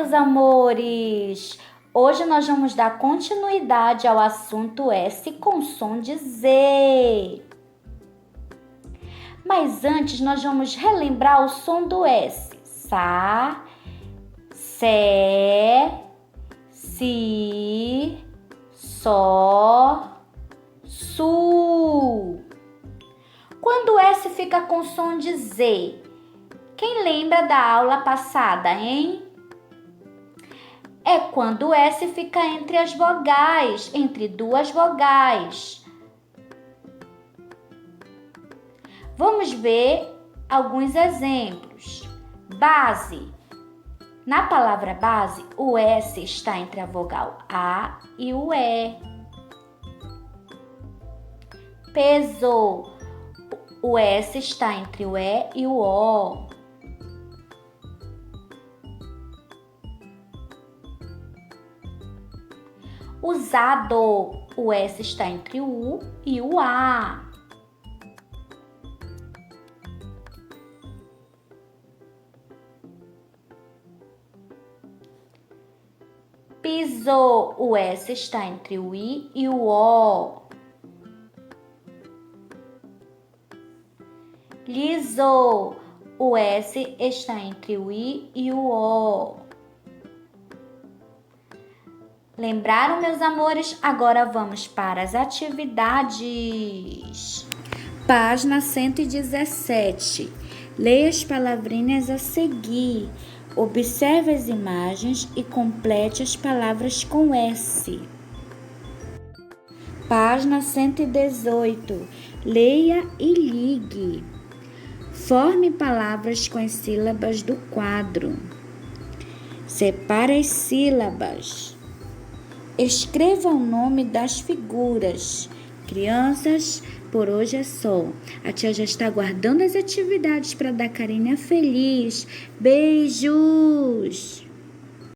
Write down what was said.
meus amores! Hoje nós vamos dar continuidade ao assunto S com som de Z. Mas antes nós vamos relembrar o som do S. Sá, Sé, Si, Só, Su. Quando o S fica com som de Z, quem lembra da aula passada, hein? É quando o S fica entre as vogais, entre duas vogais. Vamos ver alguns exemplos. Base. Na palavra base, o S está entre a vogal A e o E. Peso. O S está entre o E e o O. Usado. O S está entre o U e o A. Pisou. O S está entre o I e o O. Lisou. O S está entre o I e o O. Lembraram, meus amores? Agora vamos para as atividades. Página 117. Leia as palavrinhas a seguir. Observe as imagens e complete as palavras com S. Página 118. Leia e ligue. Forme palavras com as sílabas do quadro. Separe as sílabas. Escreva o nome das figuras. Crianças, por hoje é só. A tia já está aguardando as atividades para dar carinha feliz. Beijos!